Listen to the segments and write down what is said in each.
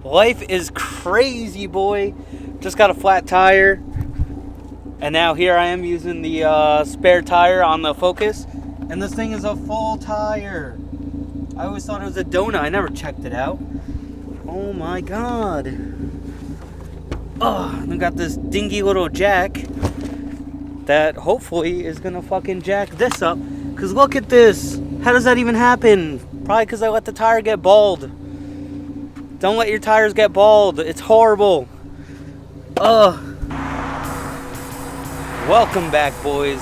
Life is crazy, boy. Just got a flat tire. And now here I am using the spare tire on the Focus. And this thing is a full tire. I always thought it was a donut. I never checked it out. Oh my god. Oh, I got this dingy little jack that hopefully is gonna fucking jack this up. Cause look at this. How does that even happen? Probably because I let the tire get bald. Don't let your tires get bald. It's horrible. Ugh. Welcome back, boys.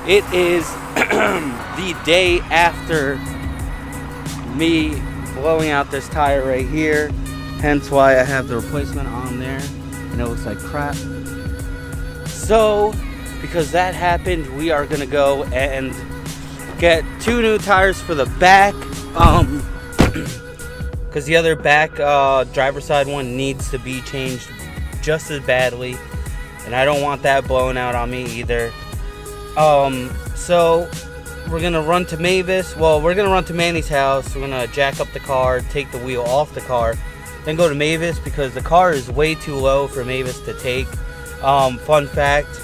It is the day after me blowing out this tire right here. Hence why I have the replacement on there. And it looks like crap. So, because that happened, we are going to go and get 2 new tires for the back. Because the other back driver's side one needs to be changed just as badly. And I don't want that blown out on me either. So we're going to run to Mavis. Well, we're going to run to Manny's house. We're going to jack up the car, take the wheel off the car, then go to Mavis because the car is way too low for Mavis to take. Fun fact,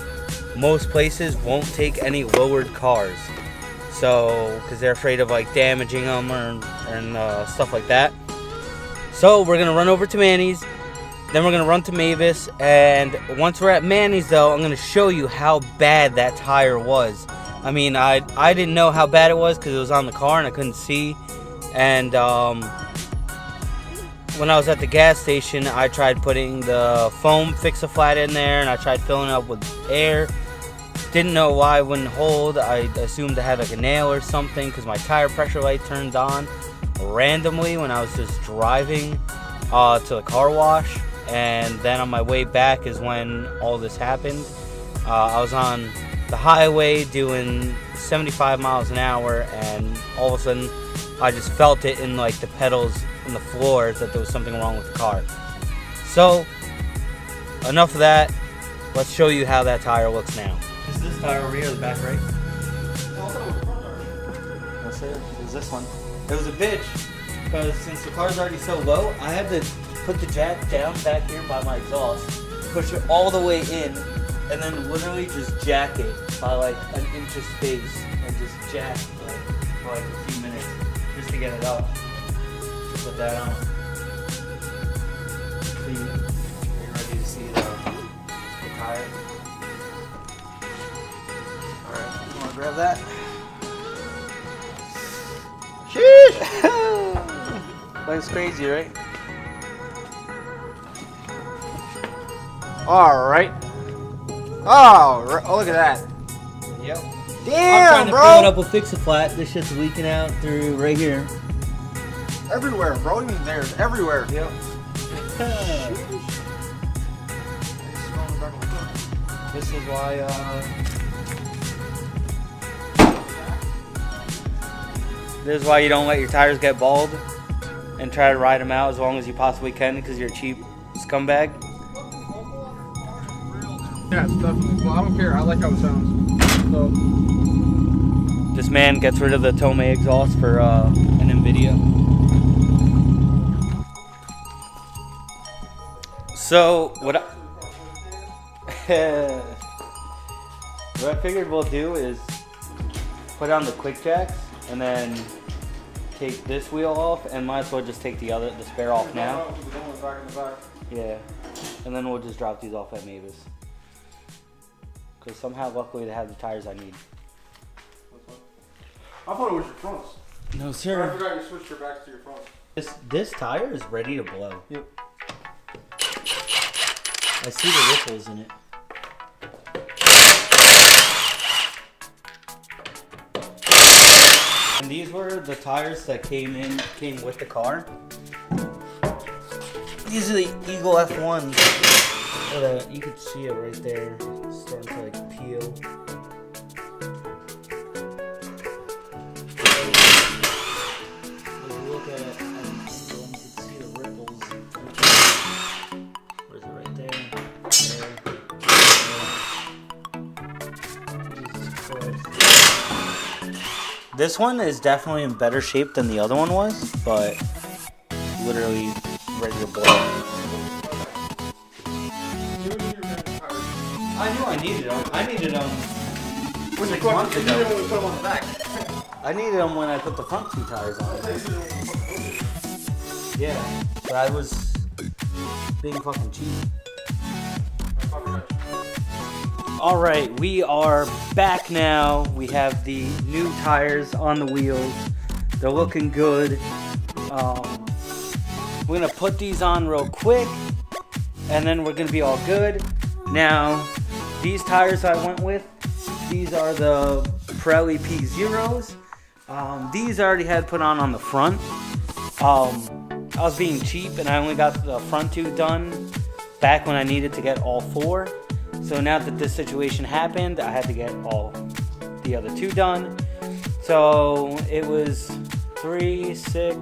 most places won't take any lowered cars. So, because they're afraid of like damaging them and stuff like that. So we're going to run over to Manny's. Then we're going to run to Mavis, and once we're at Manny's, though, I'm going to show you how bad that tire was. I mean, I didn't know how bad it was because it was on the car and I couldn't see. And when I was at the gas station, I tried putting the foam fix-a-flat in there, and I tried filling it up with air. Didn't know why it wouldn't hold. I assumed I had like a nail or something because my tire pressure light turned on randomly when I was just driving to the car wash. And then on my way back is when all this happened. I was on the highway doing 75 miles an hour, and all of a sudden I just felt it in like the pedals in the floor that there was something wrong with the car. So enough of that. Let's show you how that tire looks now. Is this tire over here, the back right? That's it. It was this one. It was a bitch because since the car's already so low, I had to put the jack down back here by my exhaust, push it all the way in, and then literally just jack it by like an inch of space, and just jack for like a few minutes just to get it up. Put that on. Are you ready to see the tire? Alright, you want to grab that? Sheesh! Looks crazy, right? Alright. Oh, look at that. Yep. Damn, I'm trying to bro. fill it up with Fix-a-Flat. This shit's leaking out through right here. Everywhere, bro. Even there's everywhere. Yep. This is why, this is why you don't let your tires get bald and try to ride them out as long as you possibly can because you're a cheap scumbag. Yeah, it's definitely. Well, I don't care. I like how it sounds. So. This man gets rid of the Tomei exhaust for an NVIDIA. So what I figured we'll do is put on the quick jacks and then take this wheel off, and might as well just take the spare off now. Yeah, and then we'll just drop these off at Mavis. Because somehow, luckily, they have the tires I need. I thought it was your fronts. No, sir. I forgot you switched your backs to your fronts. This tire is ready to blow. Yep. I see the ripples in it. And these were the tires that came with the car. These are the Eagle F1s. You could see it right there. It's starting to like peel. Look at it, and you can see the ripples. Where's it? Right there. There. Jesus Christ. This one is definitely in better shape than the other one was, but literally ready to blow. I knew I needed them. I needed them 6 months ago. When we put them on the back. I needed them when I put the front 2 tires on. Yeah, but I was being fucking cheap. All right, we are back now. We have the new tires on the wheels. They're looking good. We're gonna put these on real quick, and then we're gonna be all good. Now, these tires I went with, these are the Pirelli P0s. These I already had put on the front. I was being cheap, and I only got the front 2 done back when I needed to get all 4. So now that this situation happened, I had to get all the other 2 done. So it was it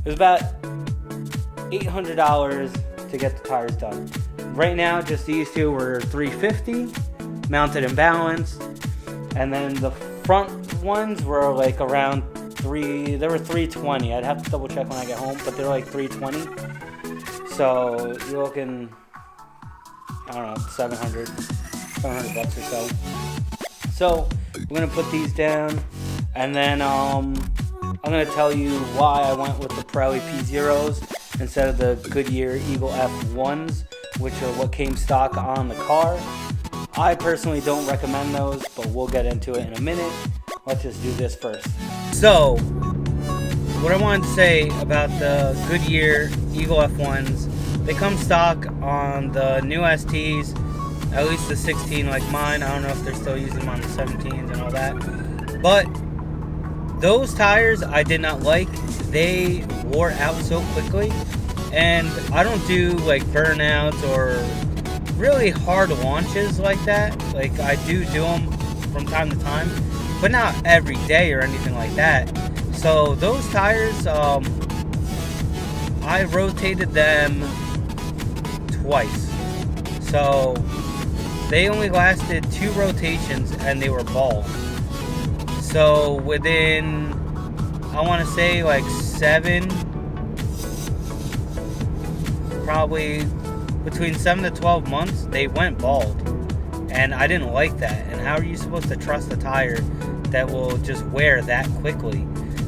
was about $800 to get the tires done. Right now, just these 2 were $350, mounted and balanced. And then the front ones were like around they were $320. I'd have to double check when I get home, but they're like $320. So you're looking, I don't know, 700 bucks or so. So we're gonna put these down, and then I'm gonna tell you why I went with the Pirelli P0s instead of the Goodyear Eagle F1s, which are what came stock on the car. I personally don't recommend those, but we'll get into it in a minute. Let's just do this first. So, what I wanted to say about the Goodyear Eagle F1s, they come stock on the new STs, at least the 16 like mine. I don't know if they're still using them on the 17s and all that. But those tires I did not like. They wore out so quickly. And I don't do like burnouts or really hard launches like that. Like I do them from time to time, but not every day or anything like that. So those tires, I rotated them twice. So they only lasted 2 rotations and they were bald. So within, I want to say like 7, probably between 7 to 12 months, they went bald. And I didn't like that. And how are you supposed to trust a tire that will just wear that quickly?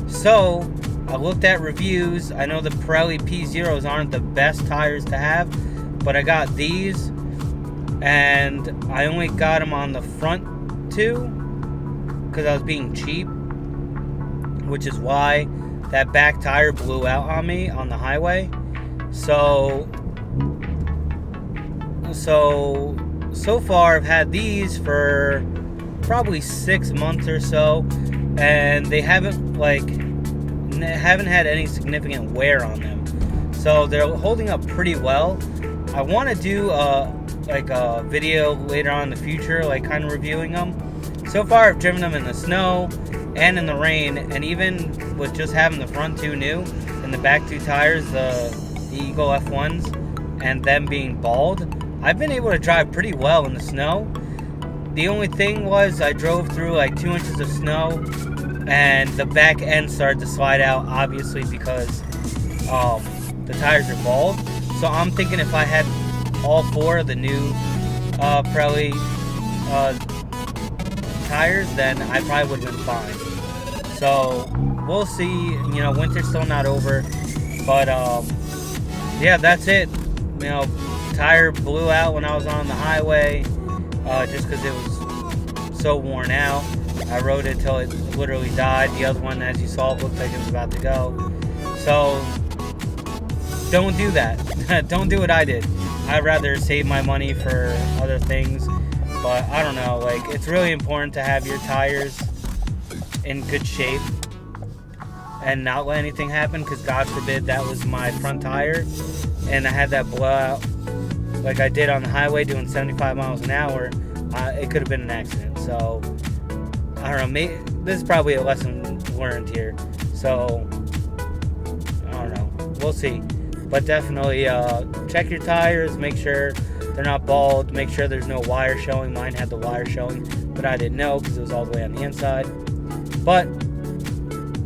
So I looked at reviews. I know the Pirelli P0s aren't the best tires to have, but I got these, and I only got them on the front 2 because I was being cheap, which is why that back tire blew out on me on the highway. So far I've had these for probably 6 months or so, and they haven't had any significant wear on them. So they're holding up pretty well. I want to do a video later on in the future, like kind of reviewing them. So far I've driven them in the snow and in the rain, and even with just having the front 2 new and the back 2 tires, the Eagle F1s, and them being bald, I've been able to drive pretty well in the snow. The only thing was I drove through like 2 inches of snow, and the back end started to slide out, obviously because the tires are bald. So I'm thinking if I had all 4 of the new Pirelli tires, then I probably would have been fine. So we'll see. You know, winter's still not over, but yeah, that's it. You know, tire blew out when I was on the highway, just because it was so worn out. I rode it till it literally died. The other one, as you saw, looked like it was about to go. So don't do that. Don't do what I did. I'd rather save my money for other things. But I don't know, like, it's really important to have your tires in good shape and not let anything happen, because God forbid that was my front tire and I had that blowout like I did on the highway doing 75 miles an hour. It could have been an accident. So I don't know, this is probably a lesson learned here. So I don't know, we'll see. But definitely check your tires, make sure they're not bald, make sure there's no wire showing. Mine had the wire showing, but I didn't know because it was all the way on the inside. But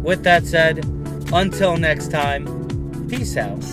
with that said, until next time, peace out.